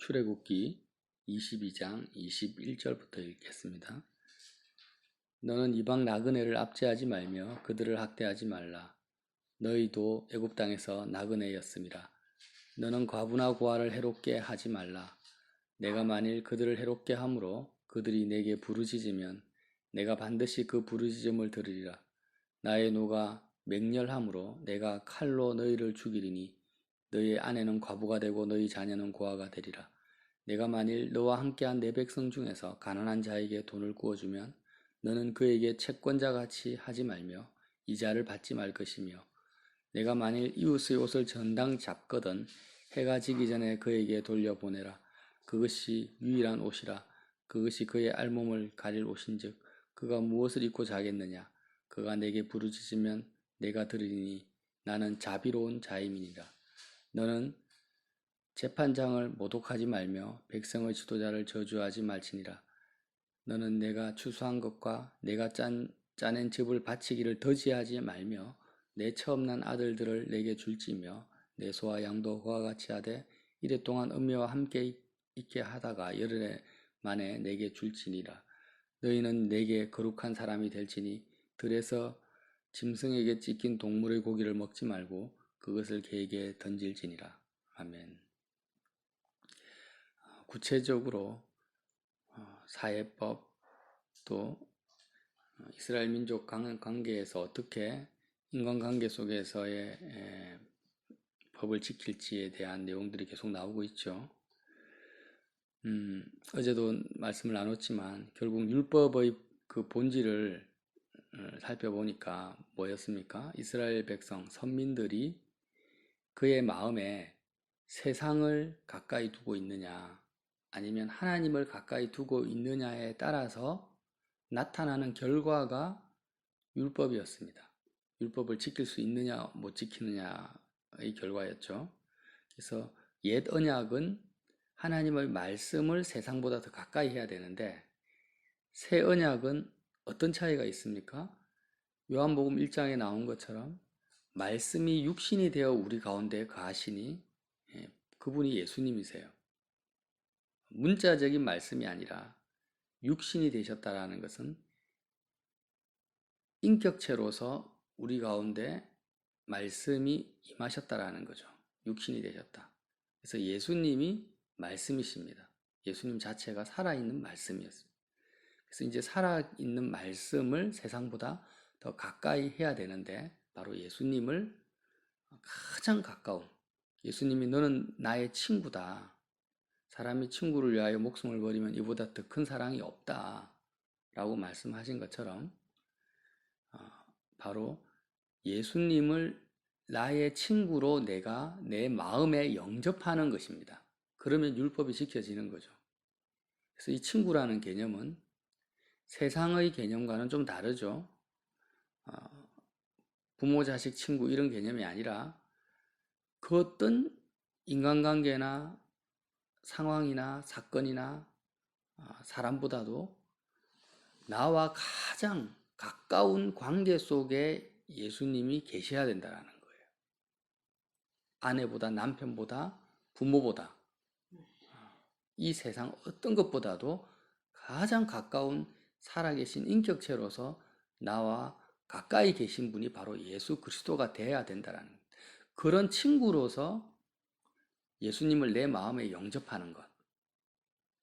출애굽기 22장 21절부터 읽겠습니다. 너는 이방 나그네를 압제하지 말며 그들을 학대하지 말라. 너희도 애굽 땅에서 나그네였음이라. 너는 과부나 고아를 해롭게 하지 말라. 내가 만일 그들을 해롭게 함으로 그들이 내게 부르짖으면 내가 반드시 그 부르짖음을 들으리라. 나의 노가 맹렬함으로 내가 칼로 너희를 죽이리니 너희 아내는 과부가 되고 너희 자녀는 고아가 되리라. 내가 만일 너와 함께한 내 백성 중에서 가난한 자에게 돈을 구워주면 너는 그에게 채권자같이 하지 말며 이자를 받지 말 것이며 내가 만일 이웃의 옷을 전당 잡거든 해가 지기 전에 그에게 돌려보내라. 그것이 유일한 옷이라. 그것이 그의 알몸을 가릴 옷인즉 그가 무엇을 입고 자겠느냐. 그가 내게 부르짖으면 내가 들으리니 나는 자비로운 자임이니라. 너는 재판장을 모독하지 말며 백성의 지도자를 저주하지 말지니라. 너는 내가 추수한 것과 내가 짜낸 즙을 바치기를 더지하지 말며 내 처음 난 아들들을 내게 줄지며 내 소와 양도 그와 같이 하되 이래 동안 음미와 함께 있게 하다가 열흘 만에 내게 줄지니라. 너희는 내게 거룩한 사람이 될지니 들에서 짐승에게 찢긴 동물의 고기를 먹지 말고 그것을 개에게 던질지니라. 아멘. 구체적으로 사회법 또 이스라엘 민족 관계에서 어떻게 인간관계 속에서의 법을 지킬지에 대한 내용들이 계속 나오고 있죠. 어제도 말씀을 나눴지만 결국 율법의 그 본질을 살펴보니까 뭐였습니까? 이스라엘 백성, 선민들이 그의 마음에 세상을 가까이 두고 있느냐 아니면 하나님을 가까이 두고 있느냐에 따라서 나타나는 결과가 율법이었습니다. 율법을 지킬 수 있느냐 못 지키느냐의 결과였죠. 그래서 옛 언약은 하나님의 말씀을 세상보다 더 가까이 해야 되는데 새 언약은 어떤 차이가 있습니까? 요한복음 1장에 나온 것처럼 말씀이 육신이 되어 우리 가운데 거하시니 그분이 예수님이세요. 문자적인 말씀이 아니라 육신이 되셨다라는 것은 인격체로서 우리 가운데 말씀이 임하셨다라는 거죠. 육신이 되셨다. 그래서 예수님이 말씀이십니다. 예수님 자체가 살아있는 말씀이었습니다. 그래서 이제 살아있는 말씀을 세상보다 더 가까이 해야 되는데 바로 예수님을 가장 가까운 예수님이 너는 나의 친구다. 사람이 친구를 위하여 목숨을 버리면 이보다 더 큰 사랑이 없다. 라고 말씀하신 것처럼 바로 예수님을 나의 친구로 내가 내 마음에 영접하는 것입니다. 그러면 율법이 지켜지는 거죠. 그래서 이 친구라는 개념은 세상의 개념과는 좀 다르죠. 부모, 자식, 친구 이런 개념이 아니라 그 어떤 인간관계나 상황이나 사건이나 사람보다도 나와 가장 가까운 관계 속에 예수님이 계셔야 된다는 거예요. 아내보다 남편보다 부모보다 이 세상 어떤 것보다도 가장 가까운 살아계신 인격체로서 나와 가까이 계신 분이 바로 예수 그리스도가 되어야 된다는 것. 그런 친구로서 예수님을 내 마음에 영접하는 것.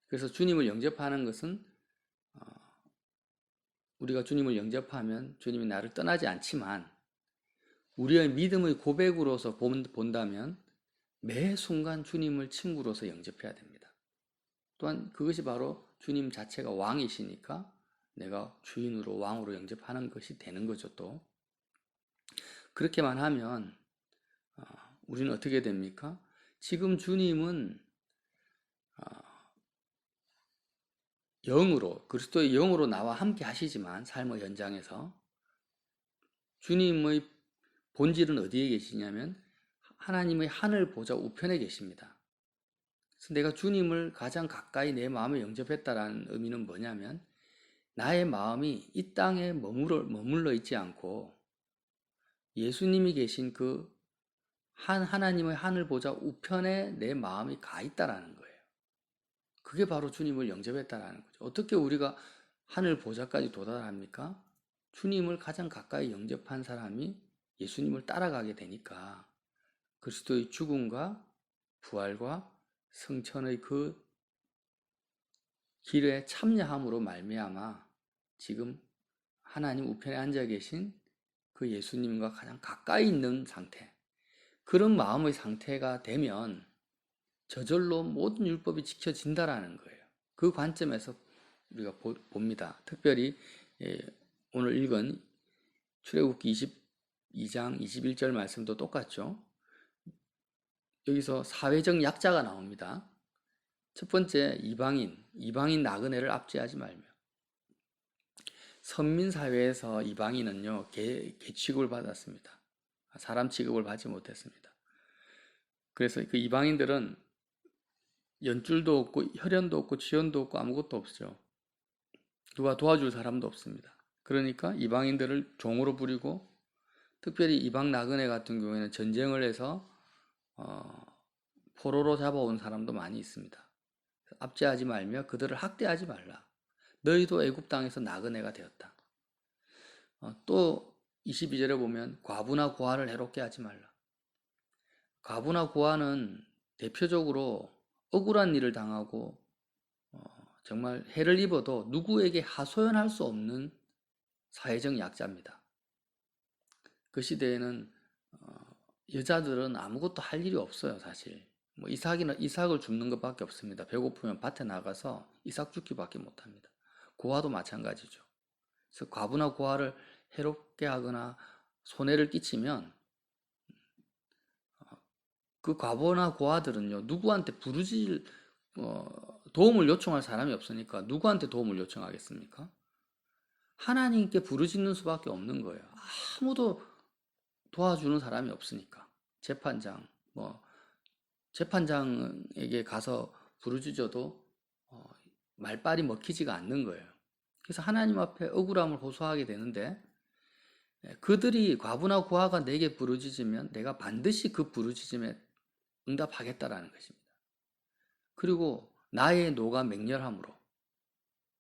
그래서 주님을 영접하는 것은 우리가 주님을 영접하면 주님이 나를 떠나지 않지만 우리의 믿음의 고백으로서 본다면 매 순간 주님을 친구로서 영접해야 됩니다. 또한 그것이 바로 주님 자체가 왕이시니까 내가 주인으로 왕으로 영접하는 것이 되는 거죠. 또 그렇게만 하면 우리는 어떻게 됩니까? 지금 주님은 영으로 그리스도의 영으로 나와 함께 하시지만 삶의 현장에서 주님의 본질은 어디에 계시냐면 하나님의 하늘 보좌 우편에 계십니다. 그래서 내가 주님을 가장 가까이 내 마음에 영접했다라는 의미는 뭐냐면 나의 마음이 이 땅에 머물러 있지 않고 예수님이 계신 그 하나님의 하늘 보좌 우편에 내 마음이 가 있다라는 거예요. 그게 바로 주님을 영접했다라는 거죠. 어떻게 우리가 하늘 보좌까지 도달합니까? 주님을 가장 가까이 영접한 사람이 예수님을 따라가게 되니까 그리스도의 죽음과 부활과 성천의 그 길에 참여함으로 말미암아 지금 하나님 우편에 앉아 계신 그 예수님과 가장 가까이 있는 상태, 그런 마음의 상태가 되면 저절로 모든 율법이 지켜진다라는 거예요. 그 관점에서 우리가 봅니다. 특별히 오늘 읽은 출애굽기 22장 21절 말씀도 똑같죠. 여기서 사회적 약자가 나옵니다. 첫 번째, 이방인 나그네를 압제하지 말며. 선민 사회에서 이방인은요, 개 취급을 받았습니다. 사람 취급을 받지 못했습니다. 그래서 그 이방인들은 연줄도 없고 혈연도 없고 지연도 없고 아무것도 없죠. 누가 도와줄 사람도 없습니다. 그러니까 이방인들을 종으로 부리고, 특별히 이방 나그네 같은 경우에는 전쟁을 해서 포로로 잡아온 사람도 많이 있습니다. 압제하지 말며 그들을 학대하지 말라. 너희도 애굽 땅에서 나그네가 되었다. 또 22절에 보면 과부나 고아를 해롭게 하지 말라. 과부나 고아는 대표적으로 억울한 일을 당하고 정말 해를 입어도 누구에게 하소연할 수 없는 사회적 약자입니다. 그 시대에는 여자들은 아무것도 할 일이 없어요, 사실. 뭐 이삭을 줍는 것밖에 없습니다. 배고프면 밭에 나가서 이삭 줍기밖에 못합니다. 고아도 마찬가지죠. 그래서 과부나 고아를 해롭게 하거나 손해를 끼치면 그 과부나 고아들은요, 누구한테 부르질 도움을 요청할 사람이 없으니까 누구한테 도움을 요청하겠습니까? 하나님께 부르짖는 수밖에 없는 거예요. 아무도 도와주는 사람이 없으니까. 재판장에게 가서 부르짖어도 말빨이 먹히지가 않는 거예요. 그래서 하나님 앞에 억울함을 호소하게 되는데, 그들이 과부나 고아가 내게 부르짖으면 내가 반드시 그 부르짖음에 응답하겠다라는 것입니다. 그리고 나의 노가 맹렬함으로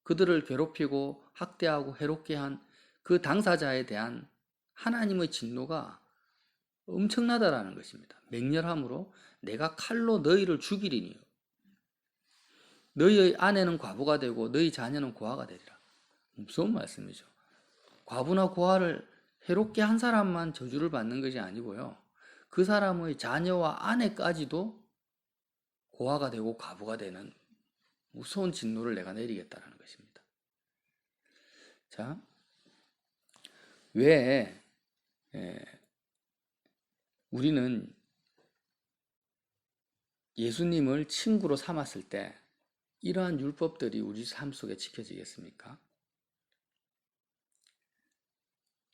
그들을 괴롭히고 학대하고 해롭게 한 그 당사자에 대한 하나님의 진노가 엄청나다라는 것입니다. 맹렬함으로 내가 칼로 너희를 죽이리니 너희의 아내는 과부가 되고 너희 자녀는 고아가 되리라. 무서운 말씀이죠. 과부나 고아를 해롭게 한 사람만 저주를 받는 것이 아니고요, 그 사람의 자녀와 아내까지도 고아가 되고 과부가 되는 무서운 진노를 내가 내리겠다라는 것입니다. 자, 왜 우리는 예수님을 친구로 삼았을 때 이러한 율법들이 우리 삶 속에 지켜지겠습니까?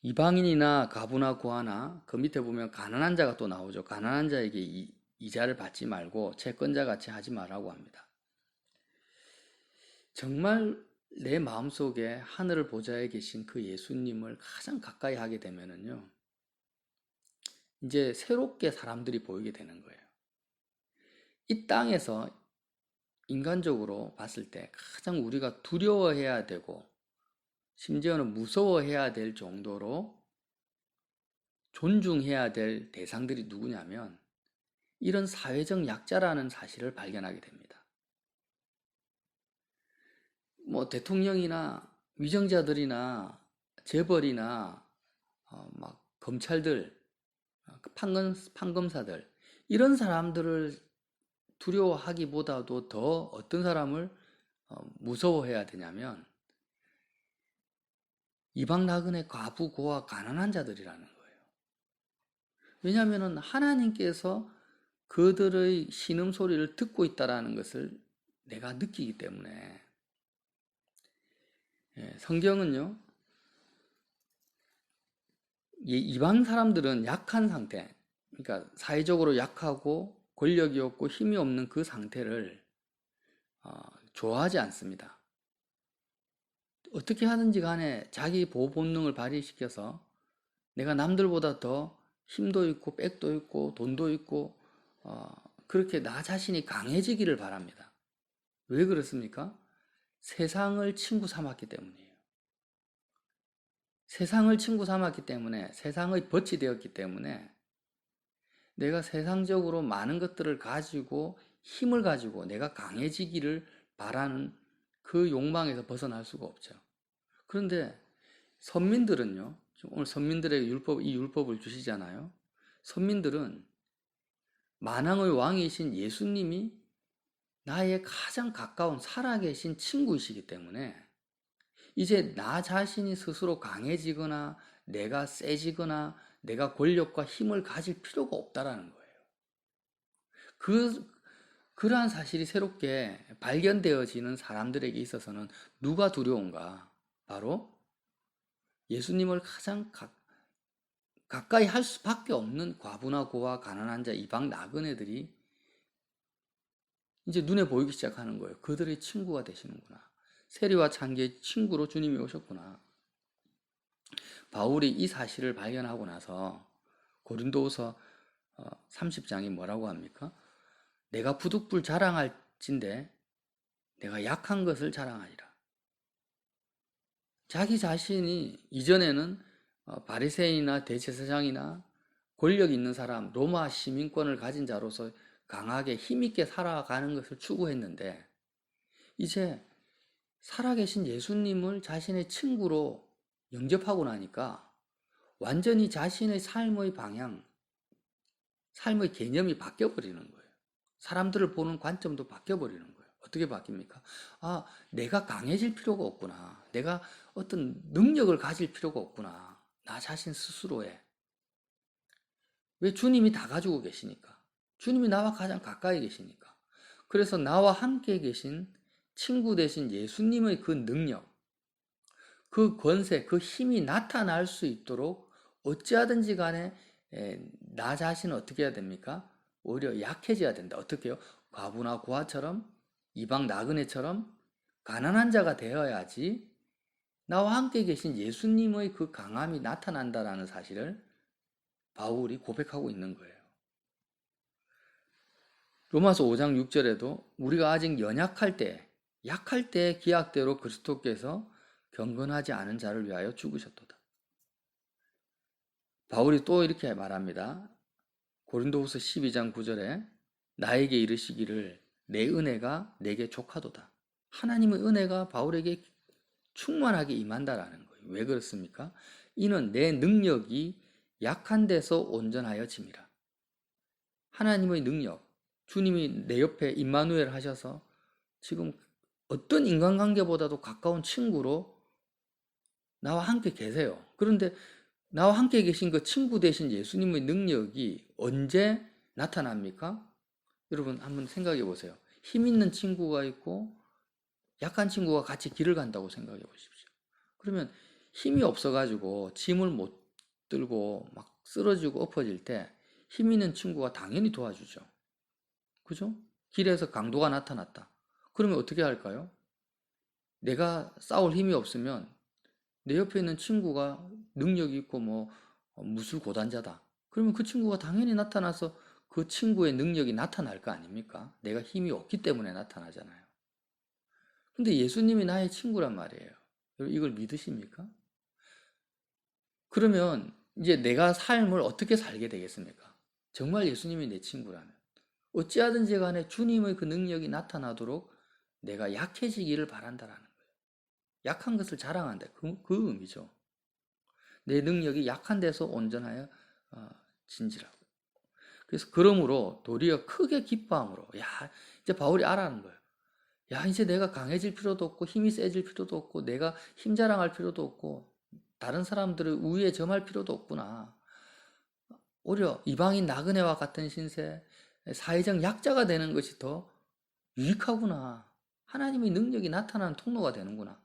이방인이나 과부나 고아나 그 밑에 보면 가난한 자가 또 나오죠. 가난한 자에게 이자를 받지 말고 채권자 같이 하지 말라고 합니다. 정말 내 마음속에 하늘 보좌에 계신 그 예수님을 가장 가까이 하게 되면은요, 이제 새롭게 사람들이 보이게 되는 거예요. 이 땅에서 인간적으로 봤을 때 가장 우리가 두려워해야 되고 심지어는 무서워해야 될 정도로 존중해야 될 대상들이 누구냐면 이런 사회적 약자라는 사실을 발견하게 됩니다. 뭐 대통령이나 위정자들이나 재벌이나 막 검찰들, 판검사들, 이런 사람들을 두려워하기보다도 더 어떤 사람을 무서워해야 되냐면 이방 나그네 과부 고아 가난한 자들이라는 거예요. 왜냐하면 하나님께서 그들의 신음소리를 듣고 있다는 것을 내가 느끼기 때문에. 성경은요, 이방 사람들은 약한 상태, 그러니까 사회적으로 약하고 권력이 없고 힘이 없는 그 상태를 좋아하지 않습니다. 어떻게 하든지 간에 자기 보호 본능을 발휘시켜서 내가 남들보다 더 힘도 있고 백도 있고 돈도 있고 그렇게 나 자신이 강해지기를 바랍니다. 왜 그렇습니까? 세상을 친구 삼았기 때문이에요. 세상을 친구 삼았기 때문에, 세상의 벗이 되었기 때문에 내가 세상적으로 많은 것들을 가지고 힘을 가지고 내가 강해지기를 바라는 그 욕망에서 벗어날 수가 없죠. 그런데 선민들은요, 오늘 선민들에게 이 율법을 주시잖아요. 선민들은 만왕의 왕이신 예수님이 나의 가장 가까운 살아계신 친구이시기 때문에 이제 나 자신이 스스로 강해지거나 내가 세지거나 내가 권력과 힘을 가질 필요가 없다라는 거예요. 그러한 사실이 새롭게 발견되어지는 사람들에게 있어서는 누가 두려운가? 바로 예수님을 가장 가까이 할 수밖에 없는 과부나 고아, 가난한 자, 이방 나그네들이 이제 눈에 보이기 시작하는 거예요. 그들의 친구가 되시는구나. 세리와 창기의 친구로 주님이 오셨구나. 바울이 이 사실을 발견하고 나서 고린도후서 30장이 뭐라고 합니까? 내가 부득불 자랑할진대 내가 약한 것을 자랑하리라. 자기 자신이 이전에는 바리새인이나 대제사장이나 권력 있는 사람, 로마 시민권을 가진 자로서 강하게 힘있게 살아가는 것을 추구했는데 이제 살아계신 예수님을 자신의 친구로 영접하고 나니까 완전히 자신의 삶의 방향, 삶의 개념이 바뀌어버리는 거예요. 사람들을 보는 관점도 바뀌어버리는 거예요. 어떻게 바뀝니까? 아, 내가 강해질 필요가 없구나. 내가 어떤 능력을 가질 필요가 없구나. 나 자신 스스로에. 왜? 주님이 다 가지고 계시니까. 주님이 나와 가장 가까이 계시니까. 그래서 나와 함께 계신 친구 되신 예수님의 그 능력, 그 권세, 그 힘이 나타날 수 있도록 어찌하든지 간에 나 자신은 어떻게 해야 됩니까? 오히려 약해져야 된다. 어떻게 해요? 과부나 고아처럼 이방 나그네처럼 가난한 자가 되어야지 나와 함께 계신 예수님의 그 강함이 나타난다라는 사실을 바울이 고백하고 있는 거예요. 로마서 5장 6절에도 우리가 아직 연약할 때, 약할 때 기약대로 그리스도께서 경건하지 않은 자를 위하여 죽으셨도다. 바울이 또 이렇게 말합니다. 고린도후서 12장 9절에 나에게 이르시기를 내 은혜가 내게 족하도다. 하나님의 은혜가 바울에게 충만하게 임한다라는 거예요. 왜 그렇습니까? 이는 내 능력이 약한 데서 온전하여 짐이라. 하나님의 능력, 주님이 내 옆에 임마누엘 하셔서 지금 어떤 인간관계보다도 가까운 친구로 나와 함께 계세요. 그런데 나와 함께 계신 그 친구 되신 예수님의 능력이 언제 나타납니까? 여러분 한번 생각해 보세요. 힘 있는 친구가 있고 약한 친구가 같이 길을 간다고 생각해 보십시오. 그러면 힘이 없어가지고 짐을 못 들고 막 쓰러지고 엎어질 때 힘 있는 친구가 당연히 도와주죠. 그죠? 길에서 강도가 나타났다. 그러면 어떻게 할까요? 내가 싸울 힘이 없으면 내 옆에 있는 친구가 능력이 있고 뭐 무술 고단자다. 그러면 그 친구가 당연히 나타나서 그 친구의 능력이 나타날 거 아닙니까? 내가 힘이 없기 때문에 나타나잖아요. 근데 예수님이 나의 친구란 말이에요. 여러분 이걸 믿으십니까? 그러면 이제 내가 삶을 어떻게 살게 되겠습니까? 정말 예수님이 내 친구라면. 어찌하든지 간에 주님의 그 능력이 나타나도록 내가 약해지기를 바란다라는 거예요. 약한 것을 자랑한다. 그 의미죠. 내 능력이 약한 데서 온전하여 진지라고. 그래서 그러므로 도리어 크게 기뻐함으로 이제 바울이 알아는 거예요. 이제 내가 강해질 필요도 없고 힘이 세질 필요도 없고 내가 힘 자랑할 필요도 없고 다른 사람들의 우위에 점할 필요도 없구나. 오히려 이방인 나그네와 같은 신세, 사회적 약자가 되는 것이 더 유익하구나. 하나님의 능력이 나타나는 통로가 되는구나.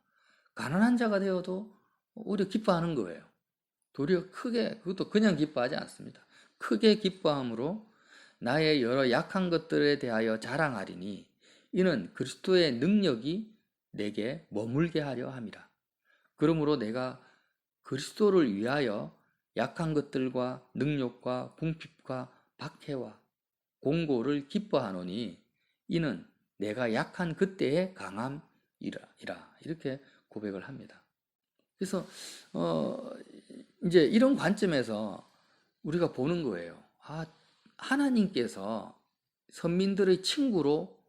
가난한 자가 되어도 오히려 기뻐하는 거예요. 도리어 크게, 그것도 그냥 기뻐하지 않습니다. 크게 기뻐함으로 나의 여러 약한 것들에 대하여 자랑하리니 이는 그리스도의 능력이 내게 머물게 하려 함이라. 그러므로 내가 그리스도를 위하여 약한 것들과 능력과 궁핍과 박해와 공고를 기뻐하노니 이는 내가 약한 그때의 강함이라 이렇게 고백을 합니다. 그래서 이제 이런 관점에서 우리가 보는 거예요. 하나님께서 선민들의 친구로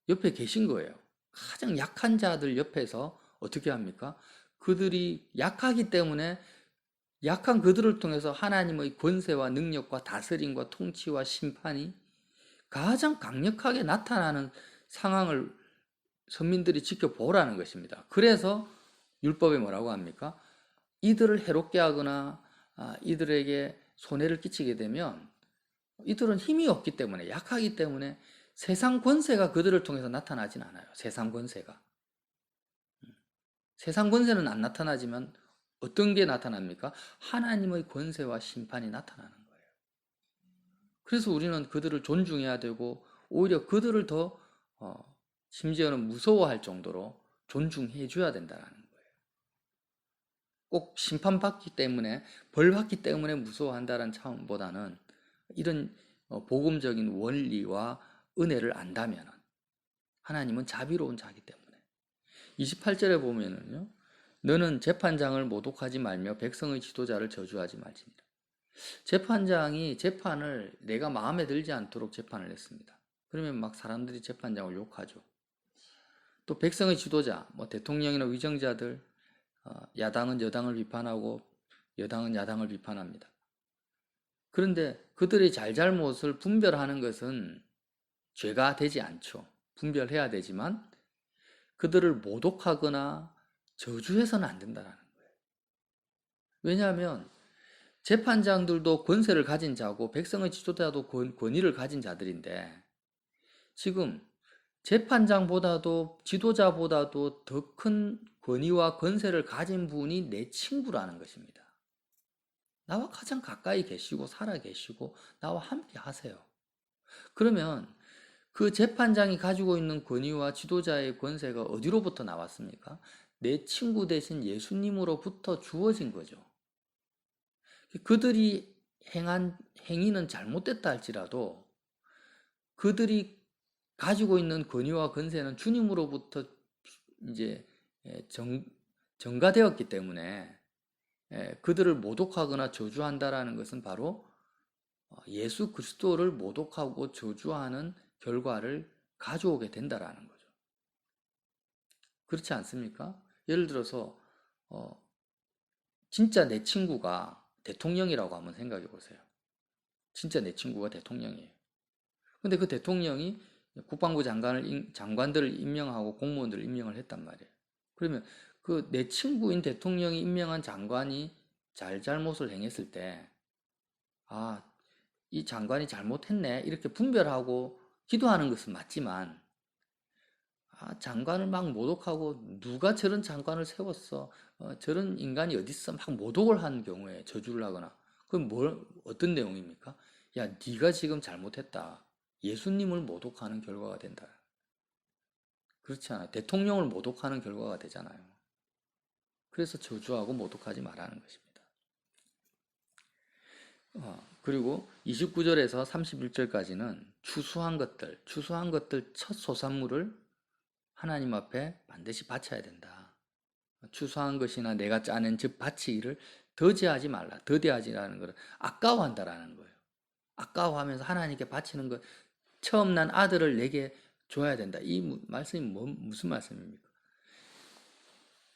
옆에 계신 거예요. 가장 약한 자들 옆에서 어떻게 합니까? 그들이 약하기 때문에 약한 그들을 통해서 하나님의 권세와 능력과 다스림과 통치와 심판이 가장 강력하게 나타나는 상황을 선민들이 지켜보라는 것입니다. 그래서 율법에 뭐라고 합니까? 이들을 해롭게 하거나 이들에게 손해를 끼치게 되면 이들은 힘이 없기 때문에 약하기 때문에 세상 권세가 그들을 통해서 나타나진 않아요. 세상 권세가. 세상 권세는 안 나타나지만 어떤 게 나타납니까? 하나님의 권세와 심판이 나타나는 거예요. 그래서 우리는 그들을 존중해야 되고 오히려 그들을 더 심지어는 무서워할 정도로 존중해 줘야 된다는 거예요. 꼭 심판받기 때문에 벌받기 때문에 무서워한다는 차원보다는 이런 복음적인 원리와 은혜를 안다면 하나님은 자비로운 자이기 때문에 28절에 보면은요. 너는 재판장을 모독하지 말며 백성의 지도자를 저주하지 말지니라. 재판장이 재판을 내가 마음에 들지 않도록 재판을 했습니다. 그러면 막 사람들이 재판장을 욕하죠. 또 백성의 지도자, 뭐 대통령이나 위정자들, 야당은 여당을 비판하고 여당은 야당을 비판합니다. 그런데 그들의 잘잘못을 분별하는 것은 죄가 되지 않죠. 분별해야 되지만 그들을 모독하거나 저주해서는 안 된다는 거예요. 왜냐하면 재판장들도 권세를 가진 자고 백성의 지도자도 권위를 가진 자들인데 지금 재판장보다도 지도자보다도 더 큰 권위와 권세를 가진 분이 내 친구라는 것입니다. 나와 가장 가까이 계시고 살아 계시고 나와 함께 하세요. 그러면 그 재판장이 가지고 있는 권위와 지도자의 권세가 어디로부터 나왔습니까? 내 친구 대신 예수님으로부터 주어진 거죠. 그들이 행한 행위는 잘못됐다 할지라도 그들이 가지고 있는 권위와 권세는 주님으로부터 이제 전가되었기 때문에 그들을 모독하거나 저주한다라는 것은 바로 예수 그리스도를 모독하고 저주하는 결과를 가져오게 된다라는 거죠. 그렇지 않습니까? 예를 들어서 진짜 내 친구가 대통령이라고 한번 생각해 보세요. 진짜 내 친구가 대통령이에요. 근데 그 대통령이 국방부 장관들을 임명하고 공무원들을 임명을 했단 말이에요. 그러면 그 내 친구인 대통령이 임명한 장관이 잘못을 행했을 때, 이 장관이 잘못했네. 이렇게 분별하고 기도하는 것은 맞지만, 장관을 막 모독하고 누가 저런 장관을 세웠어? 저런 인간이 어딨어? 막 모독을 한 경우에 저주를 하거나, 그럼 어떤 내용입니까? 야, 네가 지금 잘못했다. 예수님을 모독하는 결과가 된다. 그렇지 않아요. 대통령을 모독하는 결과가 되잖아요. 그래서 저주하고 모독하지 말라는 것입니다. 그리고 29절에서 31절까지는 추수한 것들 첫 소산물을 하나님 앞에 반드시 바쳐야 된다. 추수한 것이나 내가 짜낸 즉 바치기를 더디하지 말라. 더디하지라는 것은 아까워한다라는 거예요. 아까워하면서 하나님께 바치는 것, 처음 난 아들을 내게 줘야 된다. 이 말씀이 무슨 말씀입니까?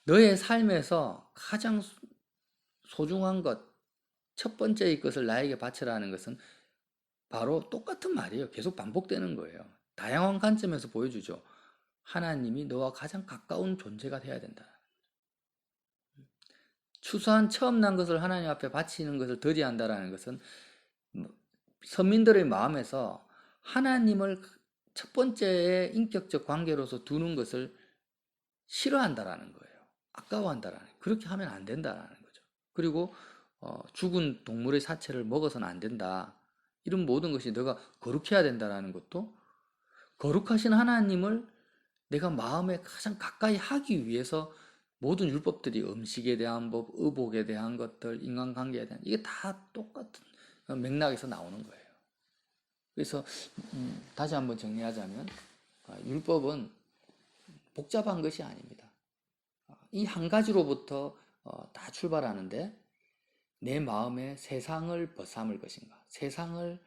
너의 삶에서 가장 소중한 것, 첫 번째의 것을 나에게 바치라는 것은 바로 똑같은 말이에요. 계속 반복되는 거예요. 다양한 관점에서 보여주죠. 하나님이 너와 가장 가까운 존재가 되어야 된다. 추수한 처음 난 것을 하나님 앞에 바치는 것을 더디한다라는 것은 선민들의 마음에서 하나님을 첫 번째의 인격적 관계로서 두는 것을 싫어한다라는 거예요. 아까워한다라는 거예요. 그렇게 하면 안 된다라는 거죠. 그리고 죽은 동물의 사체를 먹어서는 안 된다. 이런 모든 것이 너가 거룩해야 된다라는 것도 거룩하신 하나님을 내가 마음에 가장 가까이 하기 위해서 모든 율법들이 음식에 대한 법, 의복에 대한 것들, 인간관계에 대한 이게 다 똑같은 맥락에서 나오는 거예요. 그래서 다시 한번 정리하자면 율법은 복잡한 것이 아닙니다. 이 한 가지로부터 다 출발하는데 내 마음에 세상을 벗삼을 것인가, 세상을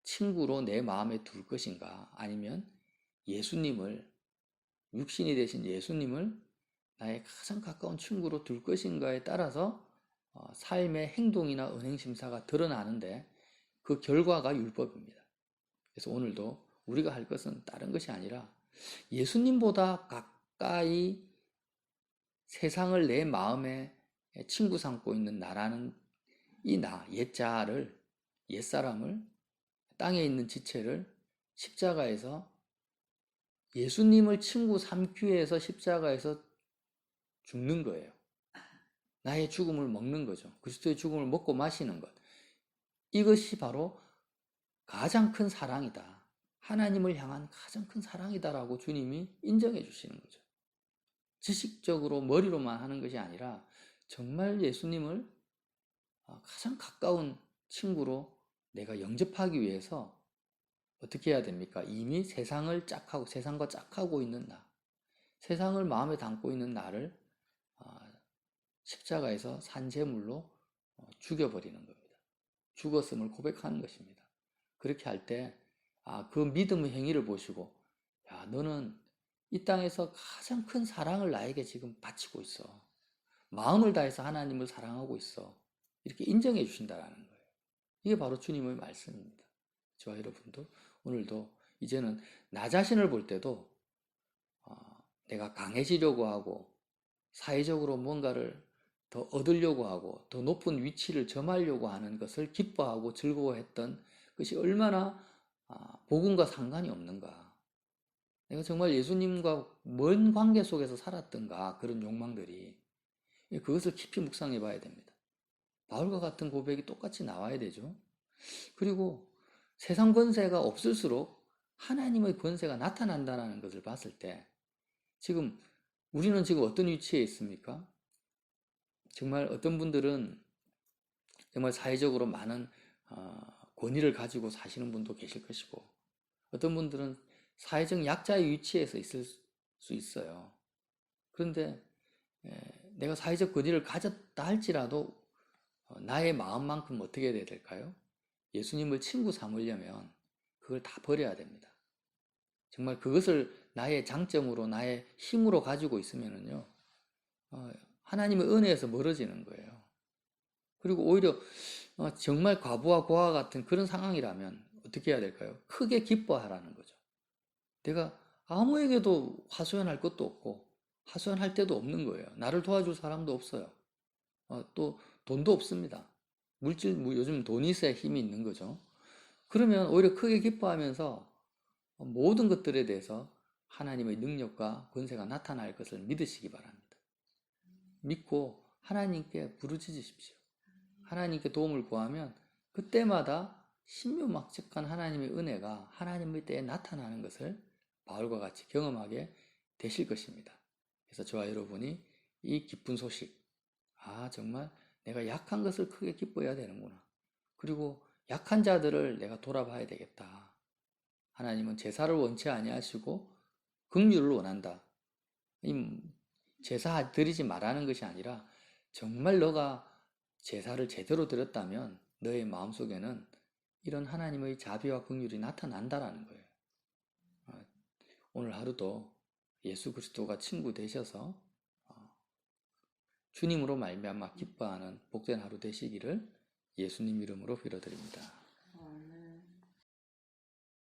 친구로 내 마음에 둘 것인가, 아니면 예수님을, 육신이 되신 예수님을 나의 가장 가까운 친구로 둘 것인가에 따라서 삶의 행동이나 은행심사가 드러나는데 그 결과가 율법입니다. 그래서 오늘도 우리가 할 것은 다른 것이 아니라 예수님보다 가까이 세상을 내 마음에 친구 삼고 있는 나라는 이 옛자를, 옛사람을, 땅에 있는 지체를 십자가에서 예수님을 친구 삼기 위해서 십자가에서 죽는 거예요. 나의 죽음을 먹는 거죠. 그리스도의 죽음을 먹고 마시는 것. 이것이 바로 가장 큰 사랑이다. 하나님을 향한 가장 큰 사랑이다라고 주님이 인정해 주시는 거죠. 지식적으로 머리로만 하는 것이 아니라 정말 예수님을 가장 가까운 친구로 내가 영접하기 위해서 어떻게 해야 됩니까? 이미 세상과 짝하고 있는 나, 세상을 마음에 담고 있는 나를 십자가에서 산제물로 죽여버리는 겁니다. 죽었음을 고백하는 것입니다. 그렇게 할 때, 그 믿음의 행위를 보시고, 야, 너는 이 땅에서 가장 큰 사랑을 나에게 지금 바치고 있어. 마음을 다해서 하나님을 사랑하고 있어. 이렇게 인정해 주신다라는 거예요. 이게 바로 주님의 말씀입니다. 저와 여러분도 오늘도 이제는 나 자신을 볼 때도 내가 강해지려고 하고 사회적으로 뭔가를 더 얻으려고 하고 더 높은 위치를 점하려고 하는 것을 기뻐하고 즐거워했던 것이 얼마나 복음과 상관이 없는가. 내가 정말 예수님과 먼 관계 속에서 살았던가, 그런 욕망들이. 그것을 깊이 묵상해 봐야 됩니다. 바울과 같은 고백이 똑같이 나와야 되죠. 그리고 세상 권세가 없을수록 하나님의 권세가 나타난다는 것을 봤을 때 우리는 지금 어떤 위치에 있습니까? 정말 어떤 분들은 정말 사회적으로 많은 권위를 가지고 사시는 분도 계실 것이고, 어떤 분들은 사회적 약자의 위치에서 있을 수 있어요. 그런데 내가 사회적 권위를 가졌다 할지라도 나의 마음만큼 어떻게 해야 될까요? 예수님을 친구 삼으려면 그걸 다 버려야 됩니다. 정말 그것을 나의 장점으로, 나의 힘으로 가지고 있으면은요, 하나님의 은혜에서 멀어지는 거예요. 그리고 오히려 정말 과부하 고아 같은 그런 상황이라면 어떻게 해야 될까요? 크게 기뻐하라는 거죠. 내가 아무에게도 하소연할 것도 없고 하소연할 데도 없는 거예요. 나를 도와줄 사람도 없어요. 또 돈도 없습니다. 요즘 돈이 있어야 힘이 있는 거죠. 그러면 오히려 크게 기뻐하면서 모든 것들에 대해서 하나님의 능력과 권세가 나타날 것을 믿으시기 바랍니다. 믿고 하나님께 부르짖으십시오. 하나님께 도움을 구하면 그때마다 신묘막측한 하나님의 은혜가 하나님의 때에 나타나는 것을 바울과 같이 경험하게 되실 것입니다. 그래서 저와 여러분이 이 기쁜 소식, 정말 내가 약한 것을 크게 기뻐해야 되는구나. 그리고 약한 자들을 내가 돌아봐야 되겠다. 하나님은 제사를 원치 아니하시고 긍휼을 원한다. 제사 드리지 말라는 것이 아니라 정말 너가 제사를 제대로 드렸다면 너의 마음속에는 이런 하나님의 자비와 긍휼이 나타난다라는 거예요. 오늘 하루도 예수 그리스도가 친구 되셔서 주님으로 말미암아 기뻐하는 복된 하루 되시기를 예수님 이름으로 빌어드립니다.